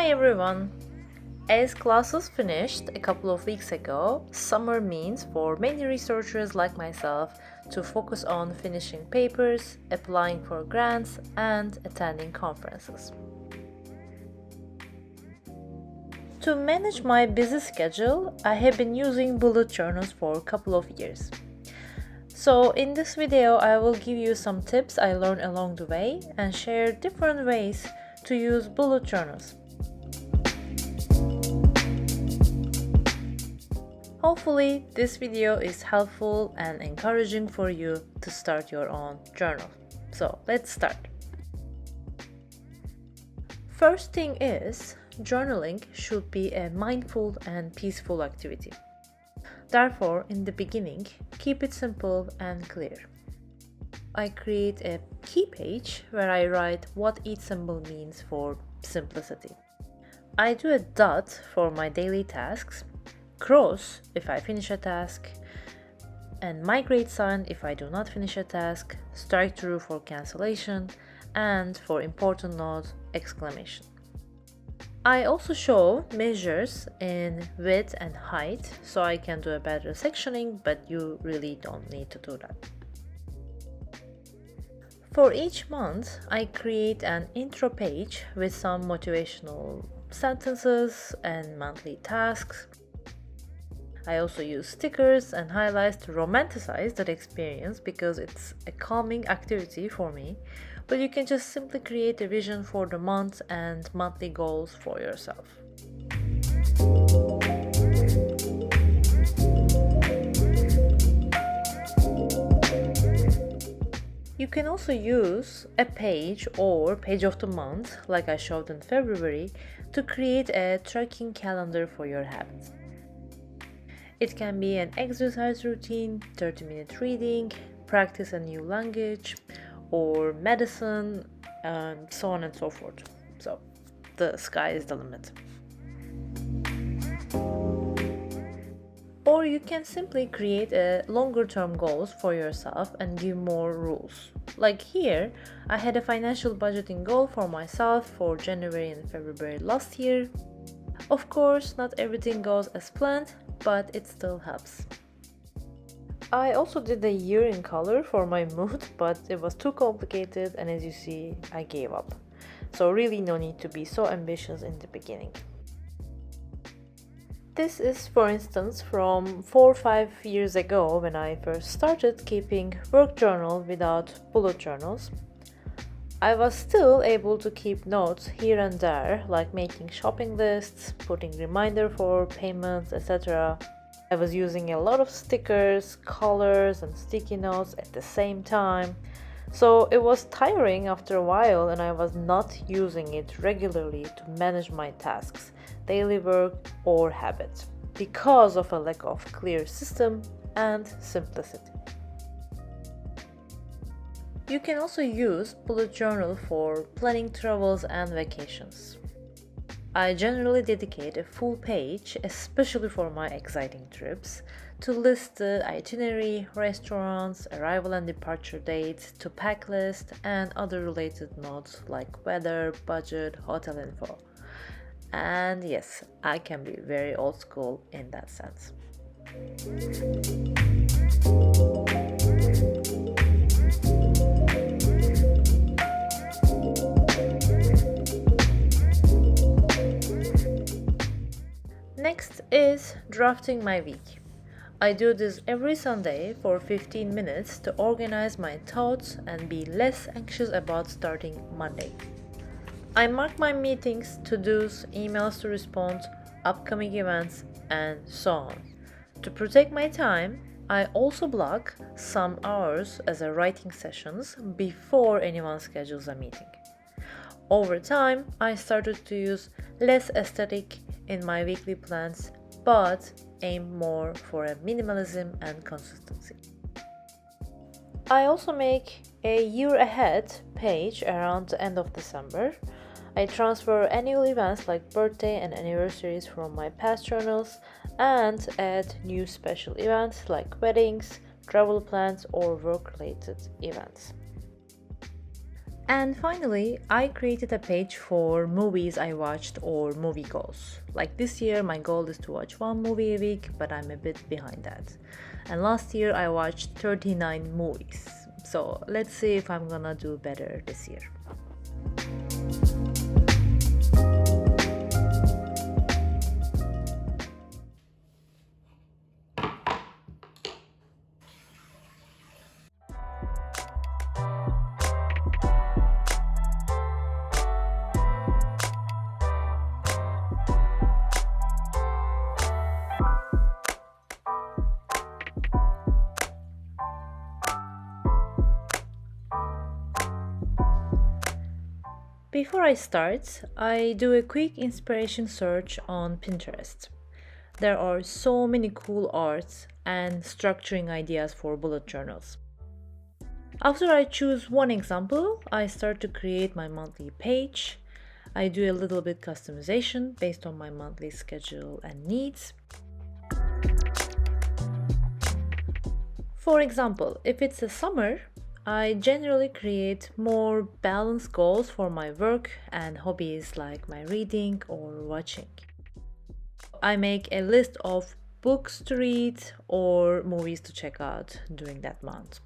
Hi everyone! As classes finished a couple of weeks ago, summer means for many researchers like myself to focus on finishing papers, applying for grants, and attending conferences. To manage my busy schedule, I have been using bullet journals for a couple of years. So in this video, I will give you some tips I learned along the way and share different ways to use bullet journals. Hopefully, this video is helpful and encouraging for you to start your own journal. So let's start. First thing is, journaling should be a mindful and peaceful activity. Therefore, in the beginning, keep it simple and clear. I create a key page where I write what each symbol means for simplicity. I do a dot for my daily tasks, cross if I finish a task, and migrate sign if I do not finish a task, strike through for cancellation, and for important note, exclamation. I also show measures in width and height so I can do a better sectioning, but you really don't need to do that. For each month, I create an intro page with some motivational sentences and monthly tasks. I also use stickers and highlights to romanticize that experience because it's a calming activity for me, but you can just simply create a vision for the month and monthly goals for yourself. You can also use a page or page of the month, like I showed in February, to create a tracking calendar for your habits. It can be an exercise routine, 30-minute reading, practice a new language, or medicine, and so on and so forth. So, the sky is the limit. Or you can simply create a longer-term goals for yourself and give more rules. Like here, I had a financial budgeting goal for myself for January and February last year. Of course, not everything goes as planned, but it still helps. I also did a year in color for my mood, but it was too complicated, and as you see, I gave up. So really no need to be so ambitious in the beginning. This is, for instance, from 4 or 5 years ago when I first started keeping work journal without bullet journals. I was still able to keep notes here and there, like making shopping lists, putting reminder for payments, etc. I was using a lot of stickers, colors, and sticky notes at the same time. So it was tiring after a while, and I was not using it regularly to manage my tasks, daily work, or habits because of a lack of clear system and simplicity. You can also use bullet journal for planning travels and vacations. I generally dedicate a full page, especially for my exciting trips, to list the itinerary, restaurants, arrival and departure dates, to pack list, and other related notes like weather, budget, hotel info. And yes, I can be very old school in that sense. Next is drafting my week. I do this every Sunday for 15 minutes to organize my thoughts and be less anxious about starting Monday. I mark my meetings, to-dos, emails to respond, upcoming events, and so on. To protect my time, I also block some hours as a writing sessions before anyone schedules a meeting. Over time, I started to use less aesthetic in my weekly plans, but aim more for a minimalism and consistency. I also make a year ahead page around the end of December. I transfer annual events like birthday and anniversaries from my past journals and add new special events like weddings, travel plans, or work-related events. And finally, I created a page for movies I watched or movie goals. Like this year, my goal is to watch one movie a week, but I'm a bit behind that. And last year, I watched 39 movies. So let's see if I'm gonna do better this year. Before I start, I do a quick inspiration search on Pinterest. There are so many cool arts and structuring ideas for bullet journals. After I choose one example, I start to create my monthly page. I do a little bit customization based on my monthly schedule and needs. For example, if it's a summer, I generally create more balanced goals for my work and hobbies like my reading or watching. I make a list of books to read or movies to check out during that month.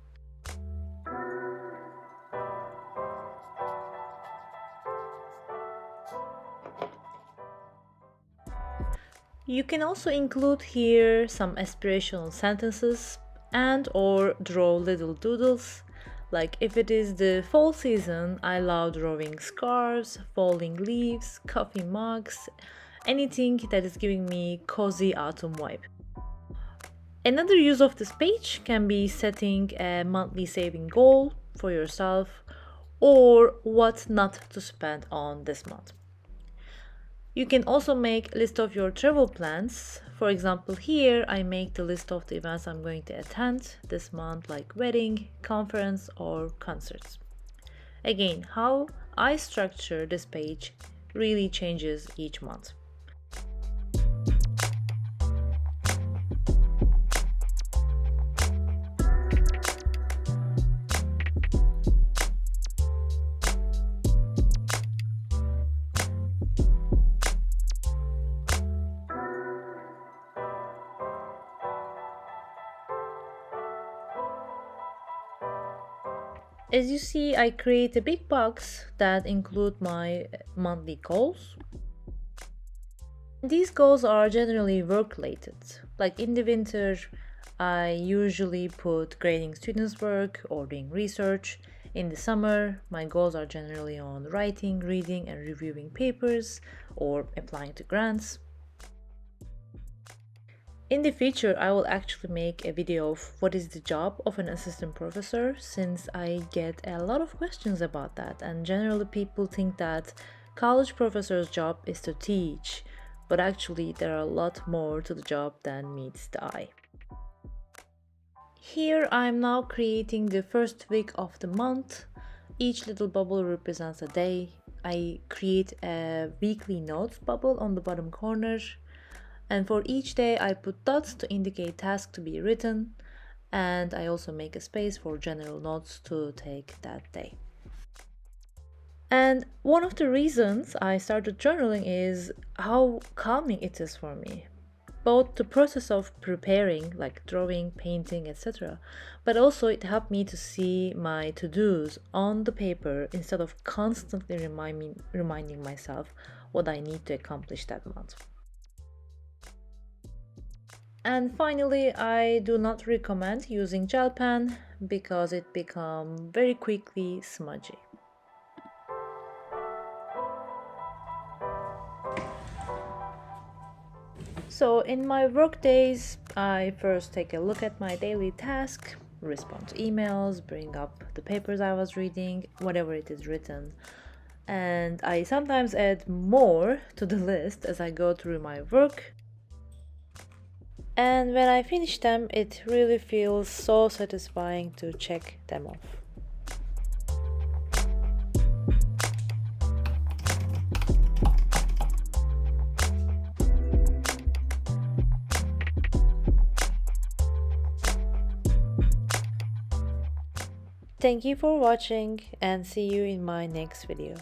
You can also include here some aspirational sentences and or draw little doodles. Like if it is the fall season, I love drawing scarves, falling leaves, coffee mugs, anything that is giving me cozy autumn vibe. Another use of this page can be setting a monthly saving goal for yourself or what not to spend on this month. You can also make a list of your travel plans. For example, here I make the list of the events I'm going to attend this month, like wedding, conference, or concerts. Again, how I structure this page really changes each month. As you see, I create a big box that include my monthly goals. These goals are generally work related. Like in the winter, I usually put grading students' work or doing research. In the summer, my goals are generally on writing, reading, and reviewing papers or applying to grants. In the future, I will actually make a video of what is the job of an assistant professor, since I get a lot of questions about that, and generally people think that college professor's job is to teach, but actually there are a lot more to the job than meets the eye. Here I'm now creating the first week of the month. Each little bubble represents a day. I create a weekly notes bubble on the bottom corner. And for each day, I put dots to indicate tasks to be written, and I also make a space for general notes to take that day. And one of the reasons I started journaling is how calming it is for me. Both the process of preparing, like drawing, painting, etc., but also it helped me to see my to-dos on the paper instead of constantly reminding myself what I need to accomplish that month. And finally, I do not recommend using gel pen because it becomes very quickly smudgy. So in my work days, I first take a look at my daily task, respond to emails, bring up the papers I was reading, whatever it is written. And I sometimes add more to the list as I go through my work. And when I finish them, it really feels so satisfying to check them off. Thank you for watching and see you in my next video.